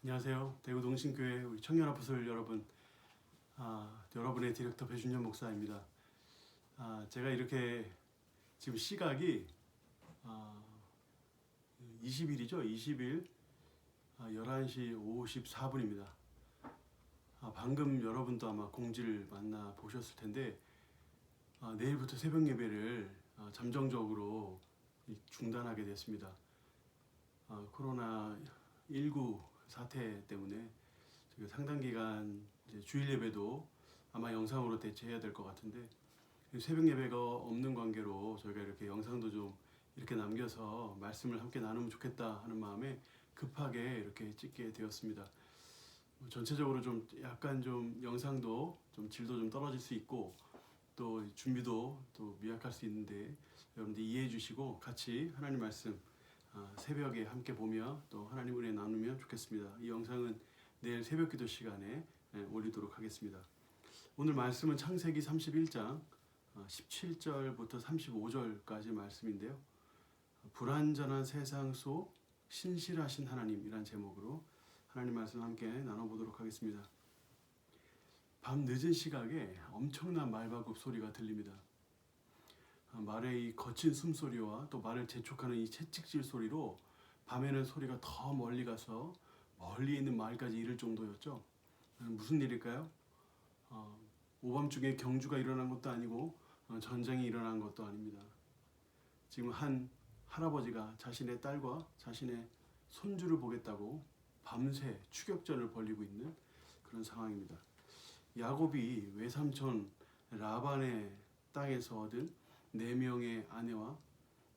안녕하세요. 대구 동신교회 우리 청년 아포솔 여러분, 여러분의 디렉터 배준현 목사입니다. 제가 이렇게 지금 시각이 20일이죠. 20일 11시 54분입니다. 방금 여러분도 아마 공지를 만나 보셨을 텐데 내일부터 새벽 예배를 잠정적으로 중단하게 됐습니다. 코로나19 사태 때문에 저희가 상당 기간 이제 주일 예배도 아마 영상으로 대체해야 될 것 같은데, 새벽 예배가 없는 관계로 저희가 이렇게 영상도 좀 이렇게 남겨서 말씀을 함께 나누면 좋겠다 하는 마음에 급하게 이렇게 찍게 되었습니다. 전체적으로 좀 약간 좀 영상도 좀 질도 좀 떨어질 수 있고 또 준비도 또 미약할 수 있는데 여러분들 이해해 주시고 같이 하나님 말씀 새벽에 함께 보며 또 하나님 은혜 나누면 좋겠습니다. 이 영상은 내일 새벽 기도 시간에 올리도록 하겠습니다. 오늘 말씀은 창세기 31장 17절부터 35절까지 말씀인데요. 불완전한 세상 속 신실하신 하나님이란 제목으로 하나님 말씀 함께 나눠보도록 하겠습니다. 밤 늦은 시각에 엄청난 말발굽 소리가 들립니다. 말의 이 거친 숨소리와 또 말을 재촉하는 이 채찍질 소리로 밤에는 소리가 더 멀리 가서 멀리 있는 마을까지 이를 정도였죠. 무슨 일일까요? 오밤중에 경주가 일어난 것도 아니고 전쟁이 일어난 것도 아닙니다. 지금 한 할아버지가 자신의 딸과 자신의 손주를 보겠다고 밤새 추격전을 벌이고 있는 그런 상황입니다. 야곱이 외삼촌 라반의 땅에서 얻은 4명의 아내와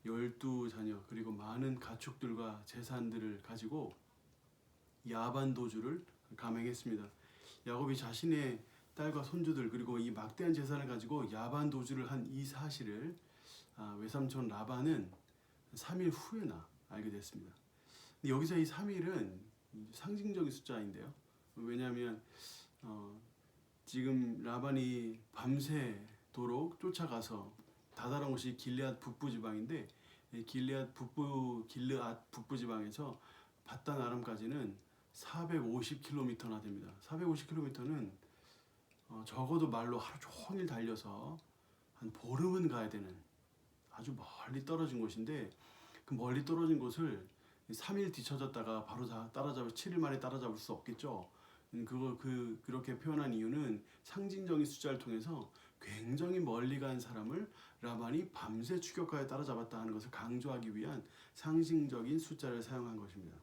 12자녀 그리고 많은 가축들과 재산들을 가지고 야반도주를 감행했습니다. 야곱이 자신의 딸과 손주들 그리고 이 막대한 재산을 가지고 야반도주를 한 이 사실을 외삼촌 라반은 3일 후에나 알게 됐습니다. 근데 여기서 이 3일은 상징적인 숫자인데요. 왜냐하면 지금 라반이 밤새도록 쫓아가서 다다른 곳이 길르앗 북부 지방인데, 길르앗 북부 지방에서 바단 아람까지는 450km나 됩니다. 450km는 적어도 말로 하루 종일 달려서 한 보름은 가야 되는 아주 멀리 떨어진 곳인데, 그 멀리 떨어진 곳을 3일 뒤쳐졌다가 바로 따라잡을 7일 만에 따라잡을 수 없겠죠. 그렇게 표현한 이유는 상징적인 숫자를 통해서 굉장히 멀리 간 사람을 라반이 밤새 추격하여 따라잡았다 하는 것을 강조하기 위한 상징적인 숫자를 사용한 것입니다.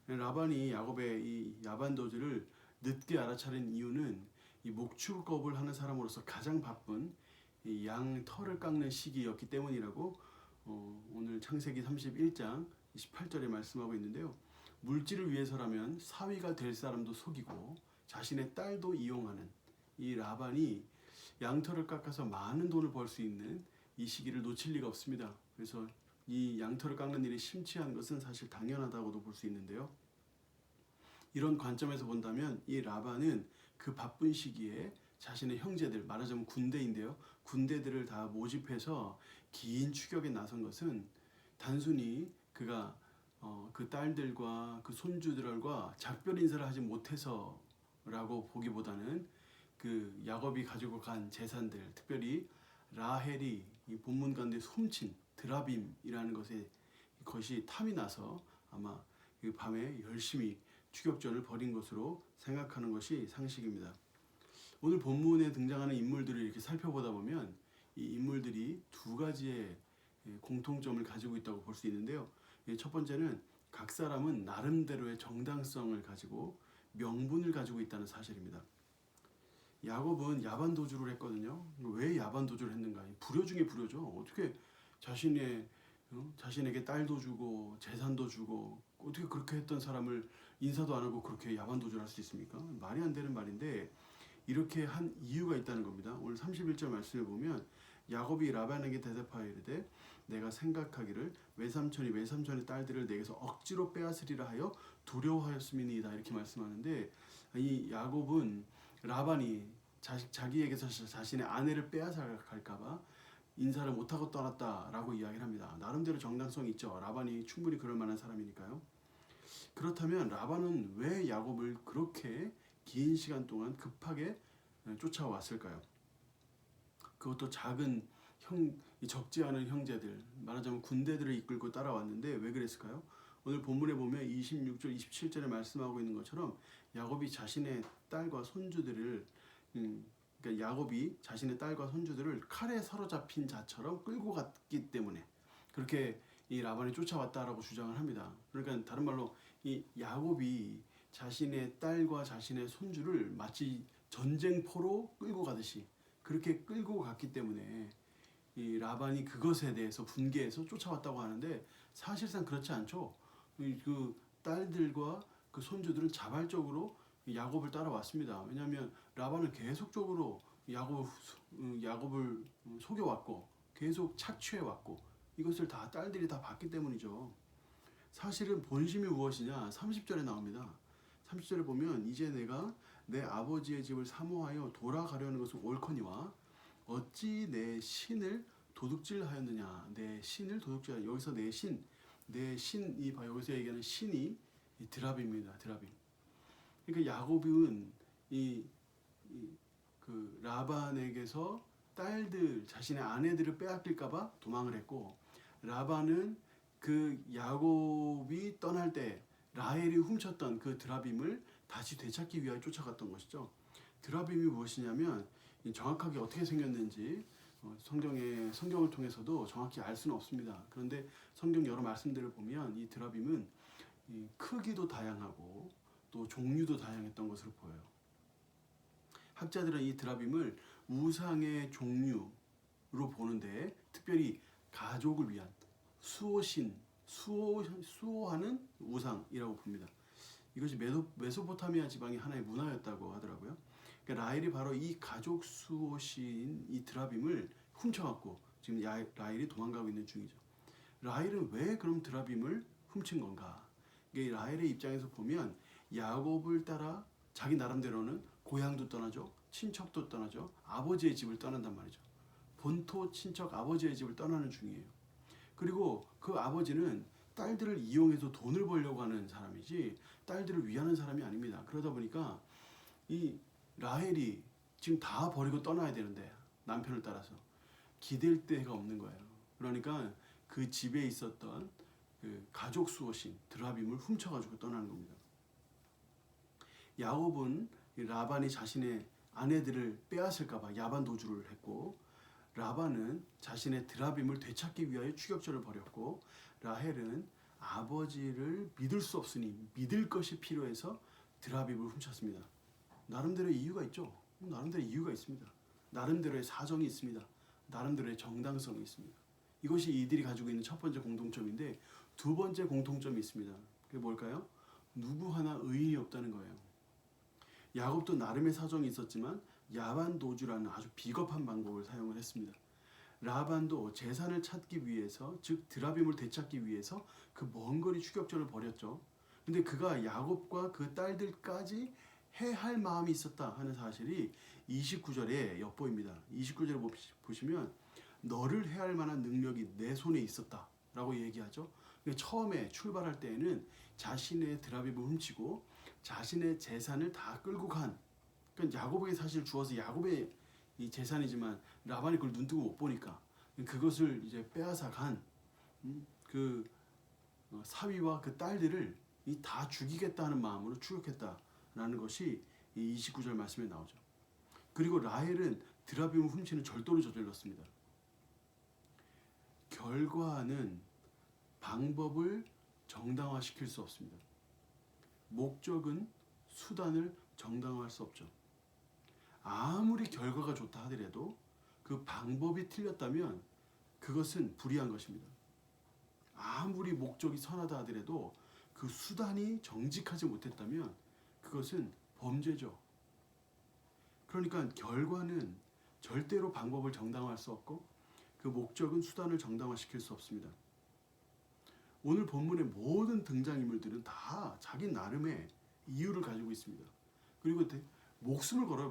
라반이 야곱의 이 야반도주를 늦게 알아차린 이유는 이 목축업을 하는 사람으로서 가장 바쁜 이 양 털을 깎는 시기였기 때문이라고 오늘 창세기 31장 28절에 말씀하고 있는데요. 물질을 위해서라면 사위가 될 사람도 속이고 자신의 딸도 이용하는 이 라반이 양털을 깎아서 많은 돈을 벌 수 있는 이 시기를 놓칠 리가 없습니다. 그래서 이 양털을 깎는 일이 심취한 것은 사실 당연하다고도 볼 수 있는데요. 이런 관점에서 본다면 이 라반은 그 바쁜 시기에 자신의 형제들, 말하자면 군대인데요. 군대들을 다 모집해서 긴 추격에 나선 것은 단순히 그가 그 딸들과 그 손주들과 작별 인사를 하지 못해서라고 보기보다는 그 야곱이 가지고 간 재산들, 특별히 라헬이 이 본문 가운데 훔친 드라빔이라는 것이 탐이 나서 아마 그 밤에 열심히 추격전을 벌인 것으로 생각하는 것이 상식입니다. 오늘 본문에 등장하는 인물들을 이렇게 살펴보다 보면 이 인물들이 두 가지의 공통점을 가지고 있다고 볼 수 있는데요. 첫 번째는 각 사람은 나름대로의 정당성을 가지고 명분을 가지고 있다는 사실입니다. 야곱은 야반도주를 했거든요. 왜 야반도주를 했는가? 불효 중에 불효죠. 어떻게 자신에게 딸도 주고 재산도 주고 어떻게 그렇게 했던 사람을 인사도 안 하고 그렇게 야반도주를 할 수 있습니까? 말이 안 되는 말인데 이렇게 한 이유가 있다는 겁니다. 오늘 31절 말씀을 보면 야곱이 라반에게 대답하여 이르되 내가 생각하기를 외삼촌의 딸들을 내게서 억지로 빼앗으리라 하여 두려워하였음이니이다 이렇게 말씀하는데, 이 야곱은 라반이 자기에게서 자신의 아내를 빼앗아 갈까봐 인사를 못하고 떠났다라고 이야기를 합니다. 나름대로 정당성이 있죠. 라반이 충분히 그럴 만한 사람이니까요. 그렇다면 라반은 왜 야곱을 그렇게 긴 시간 동안 급하게 쫓아왔을까요? 그것도 작은 적지 않은 형제들, 말하자면 군대들을 이끌고 따라왔는데 왜 그랬을까요? 오늘 본문에 보면 26절, 27절에 말씀하고 있는 것처럼 야곱이 자신의 딸과 손주들을 그러니까 야곱이 자신의 딸과 손주들을 칼에 사로잡힌 자처럼 끌고 갔기 때문에 그렇게 이 라반이 쫓아왔다라고 주장을 합니다. 그러니까 다른 말로 이 야곱이 자신의 딸과 자신의 손주를 마치 전쟁포로 끌고 가듯이 그렇게 끌고 갔기 때문에 이 라반이 그것에 대해서 분개해서 쫓아왔다고 하는데 사실상 그렇지 않죠. 그 딸들과 그 손주들은 자발적으로 야곱을 따라왔습니다. 왜냐하면 라반은 계속적으로 야곱을 속여왔고 계속 착취해왔고 이것을 다 딸들이 다 봤기 때문이죠. 사실은 본심이 무엇이냐? 30절에 나옵니다. 30절에 보면 이제 내가 내 아버지의 집을 사모하여 돌아가려는 것은 옳거니와 어찌 내 신을 도둑질하였느냐? 내 신을 도둑질하여 여기서 내 신이 여기서 얘기하는 신이 이 드라빔입니다. 드라빔. 그러니까 야곱은 그 라반에게서 딸들 자신의 아내들을 빼앗길까봐 도망을 했고 라반은 그 야곱이 떠날 때 라헬이 훔쳤던 그 드라빔을 다시 되찾기 위하여 쫓아갔던 것이죠. 드라빔이 무엇이냐면 정확하게 어떻게 생겼는지 성경을 통해서도 정확히 알 수는 없습니다. 그런데 성경 여러 말씀들을 보면 이 드라빔은 크기도 다양하고 또 종류도 다양했던 것으로 보여요. 학자들은 이 드라빔을 우상의 종류로 보는데 특별히 가족을 위한 수호하는 우상이라고 봅니다. 이것이 메소포타미아 지방의 하나의 문화였다고 하더라고요. 그러니까 라헬이 바로 이 가족 수호신 이 드라빔을 훔쳐갔고 지금 라헬이 도망가고 있는 중이죠. 라헬은 왜 그럼 드라빔을 훔친 건가? 라헬의 입장에서 보면 야곱을 따라 자기 나름대로는 고향도 떠나죠. 친척도 떠나죠. 아버지의 집을 떠난단 말이죠. 본토 친척 아버지의 집을 떠나는 중이에요. 그리고 그 아버지는 딸들을 이용해서 돈을 벌려고 하는 사람이지 딸들을 위하는 사람이 아닙니다. 그러다 보니까 이 라헬이 지금 다 버리고 떠나야 되는데 남편을 따라서 기댈 데가 없는 거예요. 그러니까 그 집에 있었던 그 가족 수호신 드라빔을 훔쳐가지고 떠나는 겁니다. 야곱은 라반이 자신의 아내들을 빼앗을까봐 야반 도주를 했고 라반은 자신의 드라빔을 되찾기 위하여 추격전을 벌였고 라헬은 아버지를 믿을 수 없으니 믿을 것이 필요해서 드라빔을 훔쳤습니다. 나름대로의 이유가 있죠. 나름대로의 이유가 있습니다. 나름대로의 사정이 있습니다. 나름대로의 정당성이 있습니다. 이것이 이들이 가지고 있는 첫 번째 공통점인데 두 번째 공통점이 있습니다. 그게 뭘까요? 누구 하나 의인이 없다는 거예요. 야곱도 나름의 사정이 있었지만 야반 도주라는 아주 비겁한 방법을 사용을 했습니다. 라반도 재산을 찾기 위해서 즉 드라빔을 되찾기 위해서 그 먼 거리 추격전을 벌였죠. 근데 그가 야곱과 그 딸들까지 해할 마음이 있었다 하는 사실이 29절에 엿보입니다. 29절에 보시면 너를 해할 만한 능력이 내 손에 있었다 라고 얘기하죠. 처음에 출발할 때에는 자신의 드라빔을 훔치고 자신의 재산을 다 끌고 간 그러니까 야곱에게 사실 주어서 야곱의 이 재산이지만 라반이 그걸 눈뜨고 못 보니까 그것을 이제 빼앗아 간 그 사위와 그 딸들을 다 죽이겠다는 마음으로 추격했다라는 것이 이 29절 말씀에 나오죠. 그리고 라헬은 드라빔을 훔치는 절도를 저질렀습니다. 결과는 방법을 정당화시킬 수 없습니다. 목적은 수단을 정당화할 수 없죠. 아무리 결과가 좋다 하더라도 그 방법이 틀렸다면 그것은 불의한 것입니다. 아무리 목적이 선하다 하더라도 그 수단이 정직하지 못했다면 그것은 범죄죠. 그러니까 결과는 절대로 방법을 정당화할 수 없고 그 목적은 수단을 정당화시킬 수 없습니다. 오늘 본문의 모든 등장인물들은 다 자기 나름의 이유를 가지고 있습니다. 그리고 목숨을 걸어요.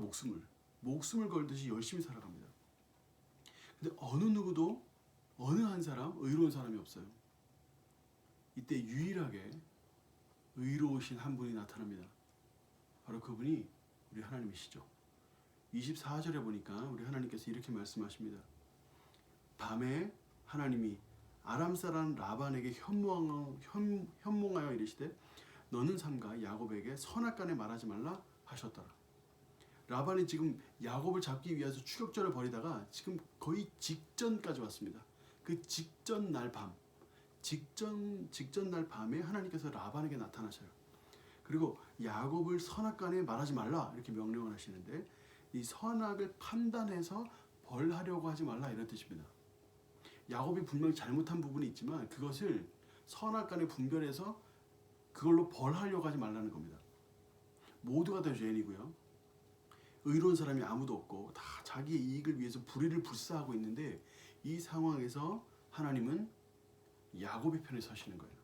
목숨을 걸듯이 열심히 살아갑니다. 근데 어느 누구도 어느 한 사람 의로운 사람이 없어요. 이때 유일하게 의로우신 한 분이 나타납니다. 바로 그분이 우리 하나님이시죠. 24절에 보니까 우리 하나님께서 이렇게 말씀하십니다. 밤에 하나님이 아람 사람 라반에게 현몽하여 이르시되 너는 삼가 야곱에게 선악간에 말하지 말라 하셨더라. 라반이 지금 야곱을 잡기 위해서 추격전을 벌이다가 지금 거의 직전까지 왔습니다. 그 직전 날 밤에 하나님께서 라반에게 나타나셔요. 그리고 야곱을 선악간에 말하지 말라 이렇게 명령을 하시는데, 이 선악을 판단해서 벌하려고 하지 말라 이런 뜻입니다. 야곱이 분명히 잘못한 부분이 있지만 그것을 선악간에 분별해서 그걸로 벌하려고 하지 말라는 겁니다. 모두가 다 죄인이고요. 의로운 사람이 아무도 없고 다 자기의 이익을 위해서 불의를 불사하고 있는데, 이 상황에서 하나님은 야곱의 편에 서시는 거예요.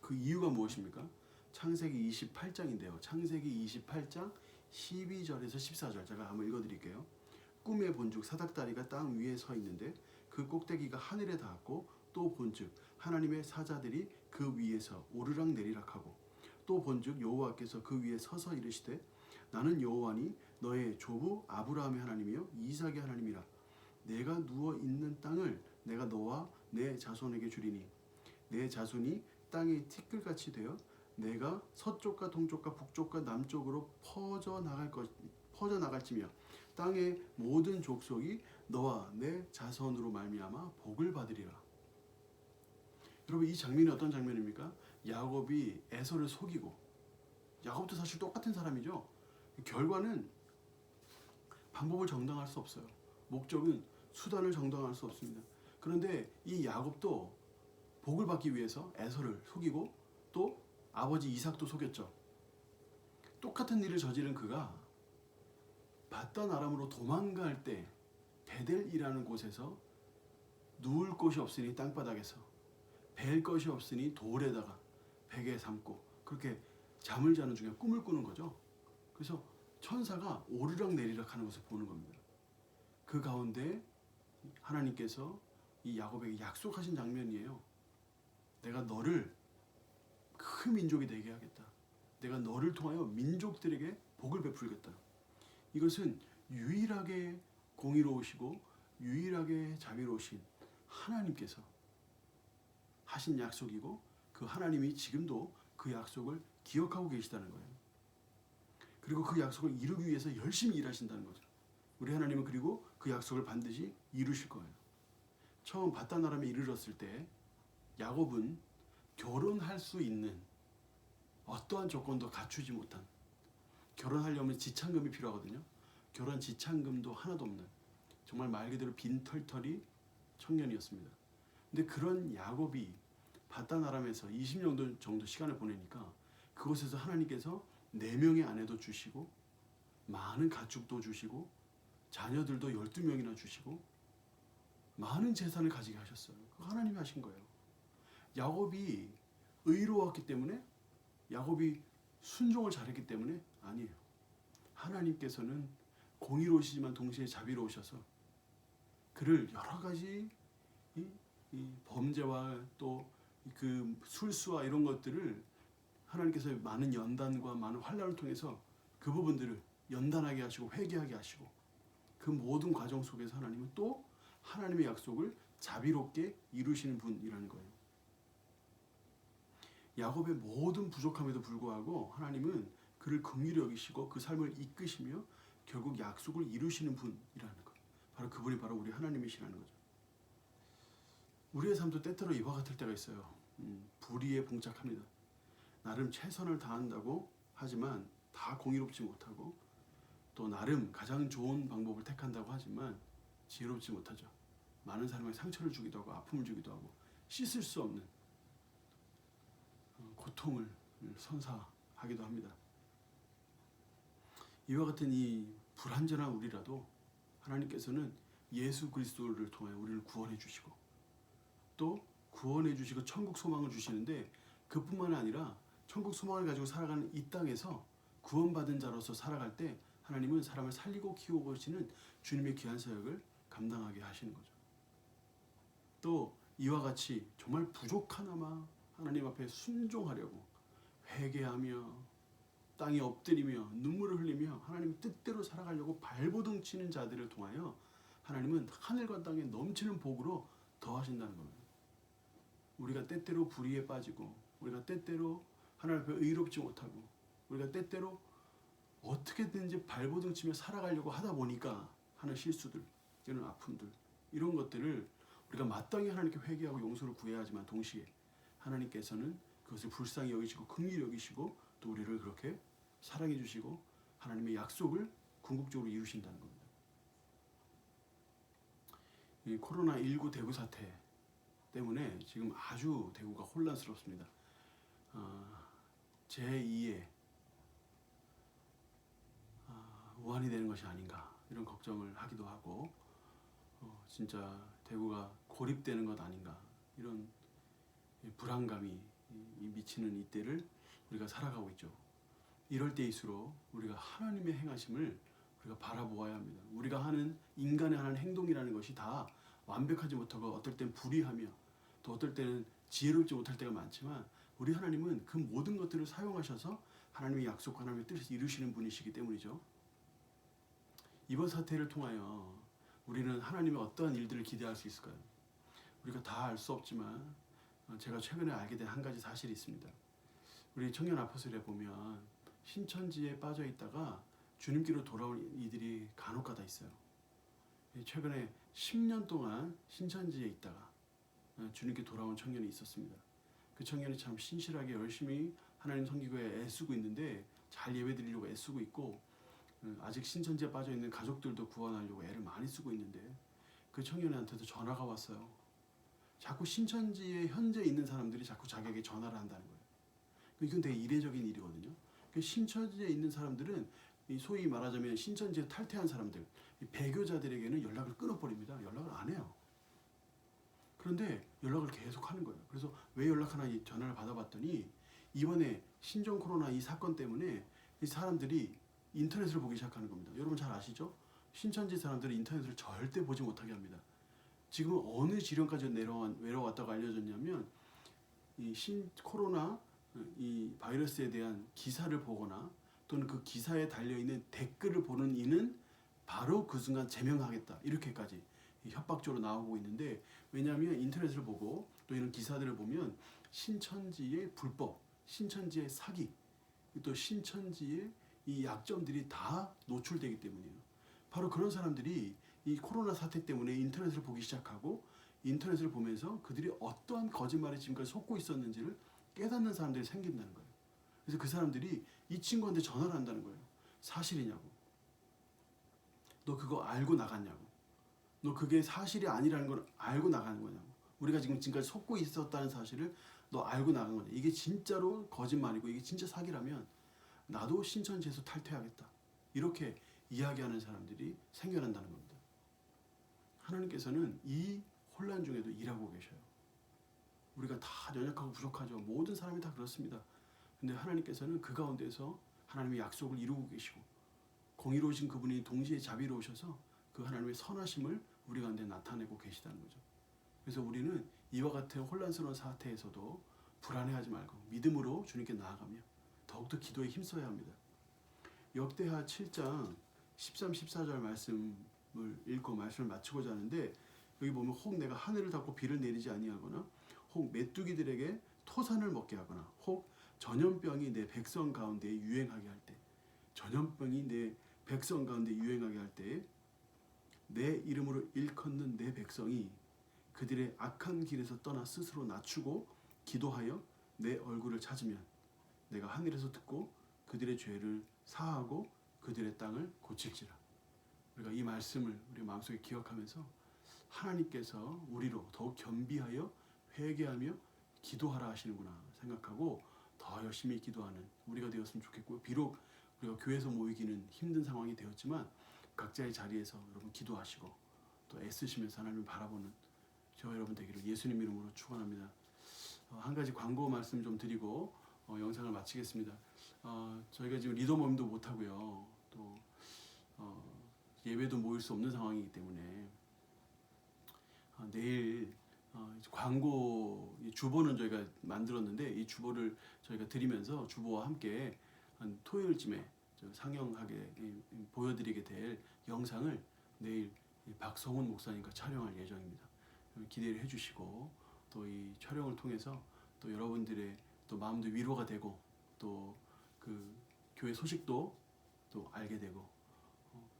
그 이유가 무엇입니까? 창세기 28장인데요. 창세기 28장 12절에서 14절 제가 한번 읽어드릴게요. 꿈에 본즉 사닥다리가 땅 위에 서 있는데 그 꼭대기가 하늘에 닿았고, 또 본즉 하나님의 사자들이 그 위에서 오르락 내리락 하고, 또 본즉 여호와께서 그 위에 서서 이르시되 나는 여호와니 너의 조부 아브라함의 하나님이요 이삭의 하나님이라. 내가 누워 있는 땅을 내가 너와 내 자손에게 주리니 내 자손이 땅의 티끌같이 되어 내가 서쪽과 동쪽과 북쪽과 남쪽으로 퍼져 나갈지며 땅의 모든 족속이 너와 내 자손으로 말미암아 복을 받으리라. 여러분, 이 장면이 어떤 장면입니까? 야곱이 에서를 속이고, 야곱도 사실 똑같은 사람이죠. 결과는 방법을 정당할 수 없어요. 목적은 수단을 정당할 수 없습니다. 그런데 이 야곱도 복을 받기 위해서 에서를 속이고 또 아버지 이삭도 속였죠. 똑같은 일을 저지른 그가 바단 아람으로 도망갈 때 베델이라는 곳에서 누울 곳이 없으니 땅바닥에서, 벨 것이 없으니 돌에다가 베개 삼고 그렇게 잠을 자는 중에 꿈을 꾸는 거죠. 그래서 천사가 오르락 내리락 하는 것을 보는 겁니다. 그 가운데 하나님께서 이 야곱에게 약속하신 장면이에요. 내가 너를 큰 민족이 되게 하겠다. 내가 너를 통하여 민족들에게 복을 베풀겠다. 이것은 유일하게 공의로우시고 유일하게 자비로우신 하나님께서 하신 약속이고, 그 하나님이 지금도 그 약속을 기억하고 계시다는 거예요. 그리고 그 약속을 이루기 위해서 열심히 일하신다는 거죠. 우리 하나님은 그리고 그 약속을 반드시 이루실 거예요. 처음 바단 아람에 이르렀을 때 야곱은 결혼할 수 있는 어떠한 조건도 갖추지 못한, 결혼하려면 지참금이 필요하거든요. 결혼 지참금도 하나도 없는, 정말 말 그대로 빈털터리 청년이었습니다. 근데 그런 야곱이 바단 아람에서 20년 정도 시간을 보내니까 그곳에서 하나님께서 4명의 아내도 주시고 많은 가축도 주시고 자녀들도 12명이나 주시고 많은 재산을 가지게 하셨어요. 하나님이 하신 거예요. 야곱이 의로웠기 때문에, 야곱이 순종을 잘했기 때문에 아니에요. 하나님께서는 공의로우시지만 동시에 자비로우셔서 그를 여러 가지 이 범죄와 또 그 술수와 이런 것들을 하나님께서 많은 연단과 많은 환난을 통해서 그 부분들을 연단하게 하시고 회개하게 하시고, 그 모든 과정 속에서 하나님은 또 하나님의 약속을 자비롭게 이루시는 분이라는 거예요. 야곱의 모든 부족함에도 불구하고 하나님은 그를 긍휼히 여기시고 그 삶을 이끄시며 결국 약속을 이루시는 분이라는 거예요. 바로 그분이 바로 우리 하나님이시라는 거죠. 우리의 삶도 때때로 이와 같을 때가 있어요. 불의에 봉착합니다. 나름 최선을 다한다고 하지만 다 공의롭지 못하고, 또 나름 가장 좋은 방법을 택한다고 하지만 지혜롭지 못하죠. 많은 사람에게 상처를 주기도 하고 아픔을 주기도 하고 씻을 수 없는 고통을 선사하기도 합니다. 이와 같은 이 불완전한 우리라도 하나님께서는 예수 그리스도를 통해 우리를 구원해 주시고 또 구원해 주시고 천국 소망을 주시는데, 그뿐만 아니라 천국 소망을 가지고 살아가는 이 땅에서 구원받은 자로서 살아갈 때 하나님은 사람을 살리고 키우고 계시는 주님의 귀한 사역을 감당하게 하시는 거죠. 또 이와 같이 정말 부족하나마 하나님 앞에 순종하려고 회개하며 땅에 엎드리며 눈물을 흘리며 하나님 뜻대로 살아가려고 발버둥 치는 자들을 통하여 하나님은 하늘과 땅에 넘치는 복으로 더하신다는 겁니다. 우리가 때때로 불의에 빠지고 우리가 때때로 하나님 앞에 의롭지 못하고 우리가 때때로 어떻게든지 발버둥 치며 살아가려고 하다 보니까 하는 실수들, 이런 아픔들, 이런 것들을 우리가 마땅히 하나님께 회개하고 용서를 구해야 하지만 동시에 하나님께서는 그것을 불쌍히 여기시고 긍휼히 여기시고 또 우리를 그렇게 사랑해 주시고 하나님의 약속을 궁극적으로 이루신다는 겁니다. 이 코로나19 대구 사태 때문에 지금 아주 대구가 혼란스럽습니다. 제2의 우한이 되는 것이 아닌가 이런 걱정을 하기도 하고 진짜 대구가 고립되는 것 아닌가 이런 불안감이 미치는 이때를 우리가 살아가고 있죠. 이럴 때일수록 우리가 하나님의 행하심을 우리가 바라보아야 합니다. 우리가 하는 인간의 하는 행동이라는 것이 다 완벽하지 못하고 어떨 땐 불의하며 또 어떨 때는 지혜롭지 못할 때가 많지만 우리 하나님은 그 모든 것들을 사용하셔서 하나님의 약속, 하나님의 뜻을 이루시는 분이시기 때문이죠. 이번 사태를 통하여 우리는 하나님의 어떠한 일들을 기대할 수 있을까요? 우리가 다 알 수 없지만 제가 최근에 알게 된 한 가지 사실이 있습니다. 우리 청년 아포스에 보면 신천지에 빠져 있다가 주님께로 돌아온 이들이 간혹가다 있어요. 최근에 10년 동안 신천지에 있다가 주님께 돌아온 청년이 있었습니다. 그 청년이 참 신실하게 열심히 하나님 섬기고에 애쓰고 있는데 잘 예배드리려고 애쓰고 있고 아직 신천지에 빠져 있는 가족들도 구원하려고 애를 많이 쓰고 있는데 그 청년한테도 전화가 왔어요. 자꾸 신천지에 현재 있는 사람들이 자꾸 자기에게 전화를 한다는 거예요. 이건 되게 이례적인 일이거든요. 신천지에 있는 사람들은 소위 말하자면 신천지에 탈퇴한 사람들, 배교자들에게는 연락을 끊어버립니다. 연락을 안 해요. 그런데 연락을 계속 하는 거예요. 그래서 왜 연락하나 이 전화를 받아봤더니 이번에 신종 코로나 이 사건 때문에 이 사람들이 인터넷을 보기 시작하는 겁니다. 여러분 잘 아시죠? 신천지 사람들은 인터넷을 절대 보지 못하게 합니다. 지금 어느 지령까지 내려왔다고 알려졌냐면 이 코로나 이 바이러스에 대한 기사를 보거나 또는 그 기사에 달려있는 댓글을 보는 이는 바로 그 순간 제명하겠다 이렇게까지 협박적으로 나오고 있는데 왜냐하면 인터넷을 보고 또 이런 기사들을 보면 신천지의 불법, 신천지의 사기, 또 신천지의 이 약점들이 다 노출되기 때문이에요. 바로 그런 사람들이 이 코로나 사태 때문에 인터넷을 보기 시작하고 인터넷을 보면서 그들이 어떠한 거짓말에 지금까지 속고 있었는지를 깨닫는 사람들이 생긴다는 거예요. 그래서 그 사람들이 이 친구한테 전화를 한다는 거예요. 사실이냐고. 너 그거 알고 나갔냐고. 너 그게 사실이 아니라는 걸 알고 나가는 거냐고. 우리가 지금까지 속고 있었다는 사실을 너 알고 나간 거냐. 이게 진짜로 거짓말이고 이게 진짜 사기라면 나도 신천지에서 탈퇴하겠다. 이렇게 이야기하는 사람들이 생겨난다는 겁니다. 하나님께서는 이 혼란 중에도 일하고 계셔요. 우리가 다 연약하고 부족하죠. 모든 사람이 다 그렇습니다. 근데 하나님께서는 그 가운데서 하나님의 약속을 이루고 계시고 공의로우신 그분이 동시에 자비로우셔서 그 하나님의 선하심을 우리 가운데 나타내고 계시다는 거죠. 그래서 우리는 이와 같은 혼란스러운 사태에서도 불안해하지 말고 믿음으로 주님께 나아가며 더욱더 기도에 힘써야 합니다. 역대하 7장 13, 14절 말씀을 읽고 말씀을 마치고자 하는데 여기 보면 혹 내가 하늘을 닫고 비를 내리지 아니하거나 혹 메뚜기들에게 토산을 먹게 하거나 혹 전염병이 내 백성 가운데 유행하게 할 때 전염병이 내 백성 가운데 유행하게 할 때에 내 이름으로 일컫는 내 백성이 그들의 악한 길에서 떠나 스스로 낮추고 기도하여 내 얼굴을 찾으면 내가 하늘에서 듣고 그들의 죄를 사하고 그들의 땅을 고칠지라. 우리가 이 말씀을 우리 마음속에 기억하면서 하나님께서 우리로 더욱 겸비하여 회개하며 기도하라 하시는구나 생각하고 더 열심히 기도하는 우리가 되었으면 좋겠고 비록 우리가 교회에서 모이기는 힘든 상황이 되었지만 각자의 자리에서 여러분 기도하시고 또 애쓰시면서 하나님을 바라보는 저와 여러분 되기를 예수님 이름으로 축원합니다. 한 가지 광고 말씀 좀 드리고 영상을 마치겠습니다. 저희가 지금 리더 모임도 못하고요. 또 예배도 모일 수 없는 상황이기 때문에 내일 광고 이 주보는 저희가 만들었는데 이 주보를 저희가 드리면서 주보와 함께 한 토요일쯤에 상영하게 보여드리게 될 영상을 내일 박성훈 목사님과 촬영할 예정입니다. 기대를 해주시고 또 이 촬영을 통해서 또 여러분들의 또 마음도 위로가 되고 또 그 교회 소식도 또 알게 되고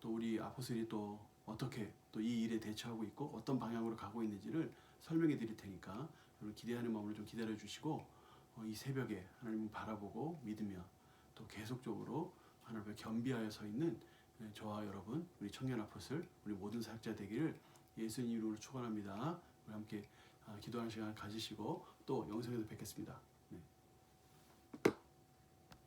또 우리 아포스들이 또 어떻게 또 이 일에 대처하고 있고 어떤 방향으로 가고 있는지를 설명해 드릴 테니까 여러분 기대하는 마음으로 좀 기다려 주시고 이 새벽에 하나님을 바라보고 믿으며 또 계속적으로 하나님 앞에 겸비하여 서 있는 저와 여러분 우리 청년 아포스들 우리 모든 사역자 되기를 예수님 이름으로 축원합니다. 우리 함께 기도하는 시간 가지시고 또 영상에서 뵙겠습니다.